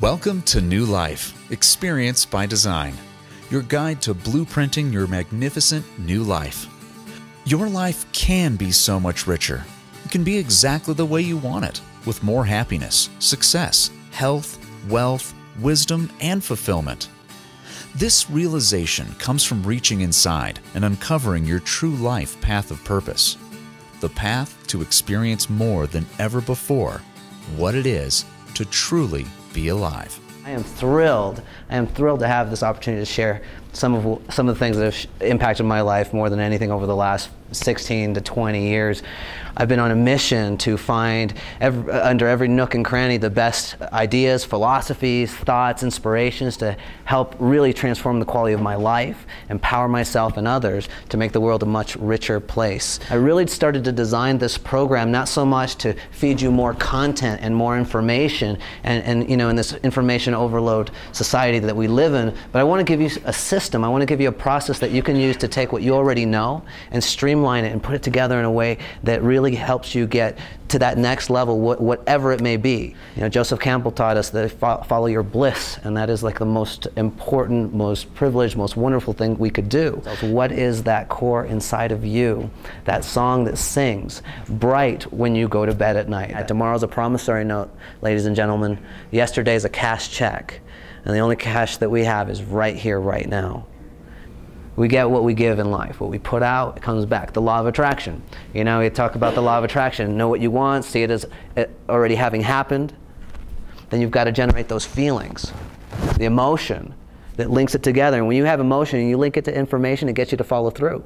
Welcome to New Life, Experience by Design, your guide to blueprinting your magnificent new life. Your life can be so much richer. It can be exactly the way you want it, with more happiness, success, health, wealth, wisdom, and fulfillment. This realization comes from reaching inside and uncovering your true life path of purpose, the path to experience more than ever before what it is to truly be alive. I am thrilled. I am thrilled to have this opportunity to share some of the things that have impacted my life more than anything over the last 16 to 20 years. I've been on a mission to find under every nook and cranny the best ideas, philosophies, thoughts, inspirations to help really transform the quality of my life, empower myself and others to make the world a much richer place. I really started to design this program not so much to feed you more content and more information and you know, in this information overload society that we live in, but I want to give you a system. I want to give you a process that you can use to take what you already know and streamline it and put it together in a way that really helps you get to that next level, whatever it may be. You know, Joseph Campbell taught us that follow your bliss, and that is like the most important, most privileged, most wonderful thing we could do. What is that core inside of you? That song that sings bright when you go to bed at night. Tomorrow's a promissory note, ladies and gentlemen. Yesterday's a cash check, and the only cash that we have is right here, right now. We get what we give in life. What we put out, it comes back. The law of attraction. You know, we talk about the law of attraction. Know what you want, see it as already having happened. Then you've got to generate those feelings, the emotion that links it together. And when you have emotion and you link it to information, it gets you to follow through.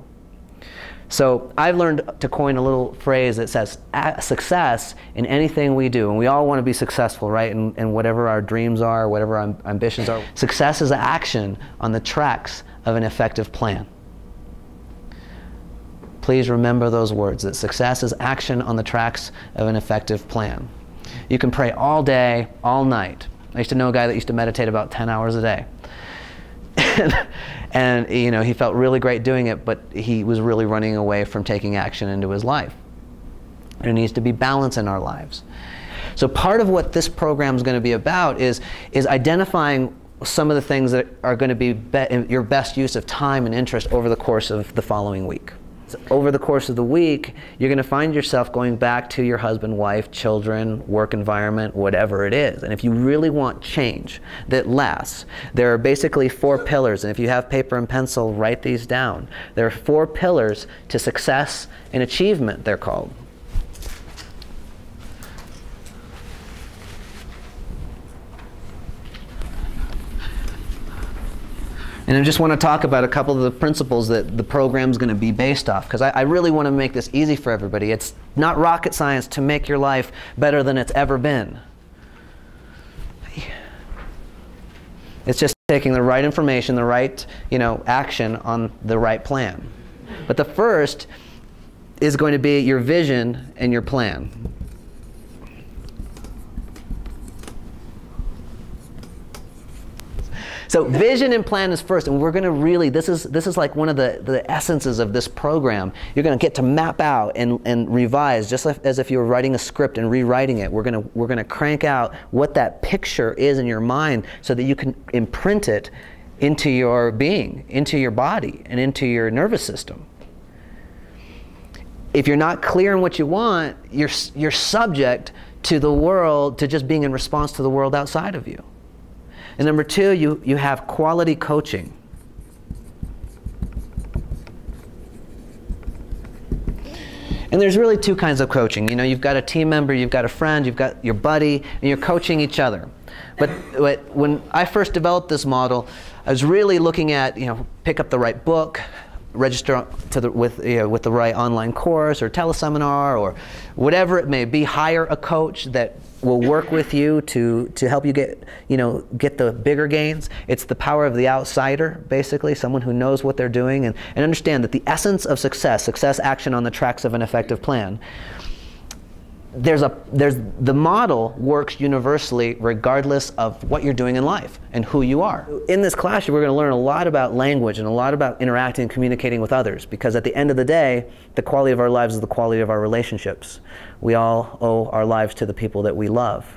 So I've learned to coin a little phrase that says success in anything we do. And we all want to be successful, right? In whatever our dreams are, whatever our ambitions are. Success is action on the tracks of an effective plan. Please remember those words, that success is action on the tracks of an effective plan. You can pray all day, all night. I used to know a guy that used to meditate about 10 hours a day. And you know, he felt really great doing it, but he was really running away from taking action into his life. There needs to be balance in our lives. So part of what this program is going to be about is identifying some of the things that are going to be your best use of time and interest over the course of the following week. So over the course of the week, you're going to find yourself going back to your husband, wife, children, work environment, whatever it is. And if you really want change that lasts, there are basically 4 pillars. And if you have paper and pencil, write these down. There are 4 pillars to success and achievement, they're called. And I just want to talk about a couple of the principles that the program's going to be based off, because I really want to make this easy for everybody. It's not rocket science to make your life better than it's ever been. It's just taking the right information, the right, you know, action on the right plan. But the first is going to be your vision and your plan. So vision and plan is first, and we're going to really, this is like one of the essences of this program. You're going to get to map out and revise, just as if you were writing a script and rewriting it. We're going to crank out what that picture is in your mind so that you can imprint it into your being, into your body, and into your nervous system. If you're not clear on what you want, you're subject to the world, to just being in response to the world outside of you. And number 2, you have quality coaching. And there's really 2 kinds of coaching. You know, you've got a team member, you've got a friend, you've got your buddy, and you're coaching each other. But when I first developed this model, I was really looking at, you know, pick up the right book, register with the right online course or teleseminar or whatever it may be. Hire a coach that will work with you to help you get the bigger gains. It's the power of the outsider, basically, someone who knows what they're doing, and understand that the essence of success action on the tracks of an effective plan. The model works universally regardless of what you're doing in life and who you are. In this class, we're going to learn a lot about language and a lot about interacting and communicating with others, because at the end of the day, the quality of our lives is the quality of our relationships. We all owe our lives to the people that we love.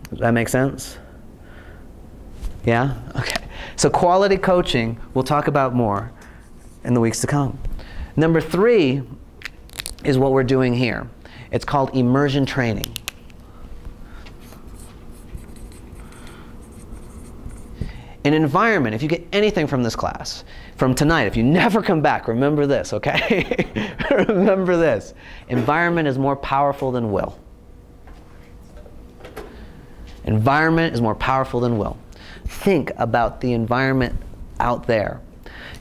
Does that make sense? Yeah? Okay. So quality coaching, we'll talk about more in the weeks to come. Number 3 is what we're doing here. It's called immersion training. An environment, if you get anything from this class, from tonight, if you never come back, remember this, okay? Remember this. Environment is more powerful than will. Environment is more powerful than will. Think about the environment out there.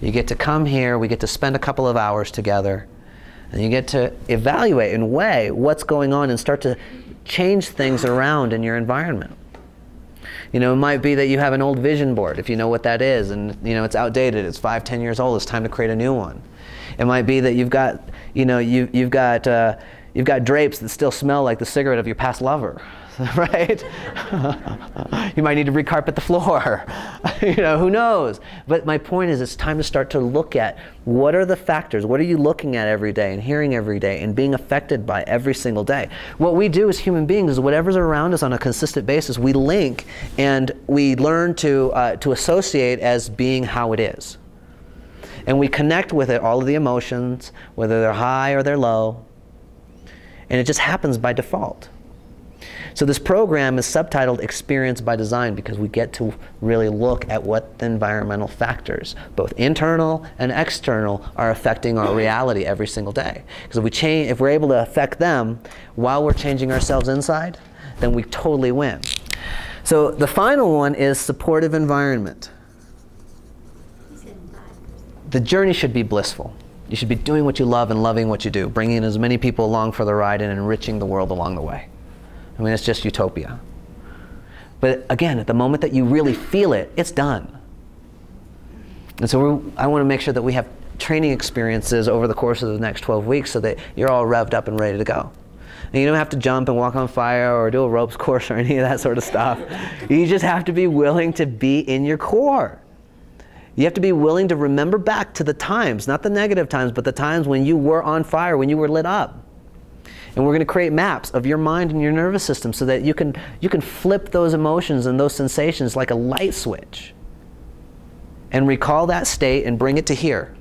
You get to come here, we get to spend a couple of hours together, and you get to evaluate and weigh what's going on and start to change things around in your environment. You know, it might be that you have an old vision board, if you know what that is, and you know it's outdated, it's 5, 10 years old, it's time to create a new one. It might be that you've got, you know, you've got drapes that still smell like the cigarette of your past lover, right? You might need to recarpet the floor. You know, who knows? But my point is, it's time to start to look at what are the factors, what are you looking at every day and hearing every day and being affected by every single day. What we do as human beings is whatever's around us on a consistent basis, we link and we learn to associate as being how it is. And we connect with it, all of the emotions, whether they're high or they're low, and it just happens by default. So this program is subtitled Experience by Design because we get to really look at what the environmental factors, both internal and external, are affecting our reality every single day. Because if we're able to affect them while we're changing ourselves inside, then we totally win. So the final one is supportive environment. The journey should be blissful. You should be doing what you love and loving what you do, bringing as many people along for the ride and enriching the world along the way. I mean, it's just utopia. But again, at the moment that you really feel it, it's done. And so I want to make sure that we have training experiences over the course of the next 12 weeks so that you're all revved up and ready to go. And you don't have to jump and walk on fire or do a ropes course or any of that sort of stuff. You just have to be willing to be in your core. You have to be willing to remember back to the times, not the negative times, but the times when you were on fire, when you were lit up. And we're going to create maps of your mind and your nervous system so that you can flip those emotions and those sensations like a light switch and recall that state and bring it to here.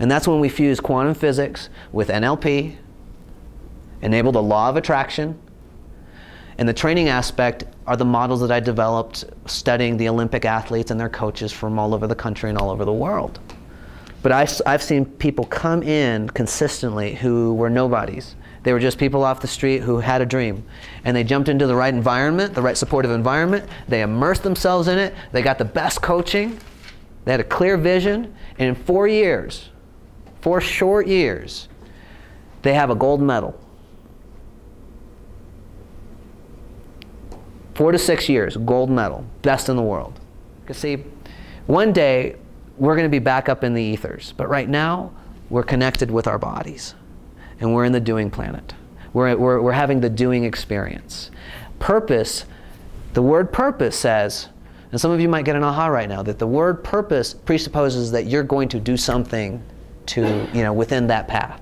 And that's when we fuse quantum physics with NLP, enable the law of attraction, and the training aspect are the models that I developed studying the Olympic athletes and their coaches from all over the country and all over the world. But I've seen people come in consistently who were nobodies. They were just people off the street who had a dream. And they jumped into the right environment, the right supportive environment. They immersed themselves in it. They got the best coaching. They had a clear vision. And in 4 years, 4 short years, they have a gold medal. 4 to 6 years, gold medal, best in the world. You see, one day, we're going to be back up in the ethers. But right now, we're connected with our bodies. And we're in the doing planet. We're having the doing experience. Purpose, the word purpose says, and some of you might get an aha right now, that the word purpose presupposes that you're going to do something to, within that path.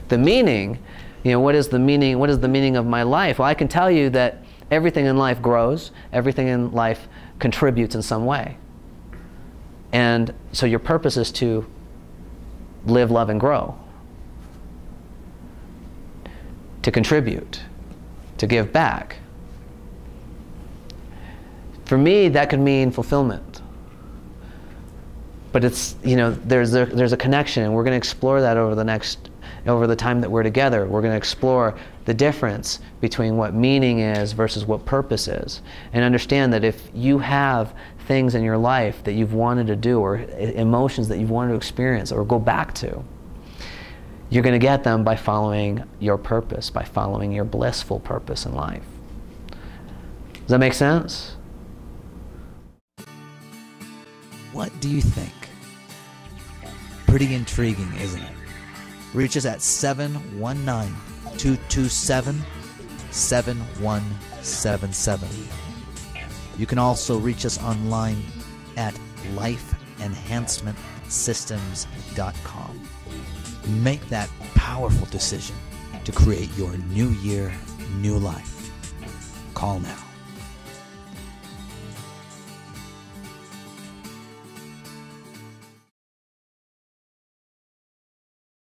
The meaning, what is the meaning of my life? Well, I can tell you that everything in life grows, everything in life contributes in some way. And so your purpose is to live, love, and grow. To contribute, to give back. For me, that could mean fulfillment. But it's, there's a connection, and we're going to explore that over the time that we're together. We're going to explore the difference between what meaning is versus what purpose is. And understand that if you have things in your life that you've wanted to do, or emotions that you've wanted to experience or go back to, you're going to get them by following your purpose, by following your blissful purpose in life. Does that make sense? What do you think? Pretty intriguing, isn't it? Reach us at 719-227-7177. You can also reach us online at lifeenhancementsystems.com. Make that powerful decision to create your new year, new life. Call now.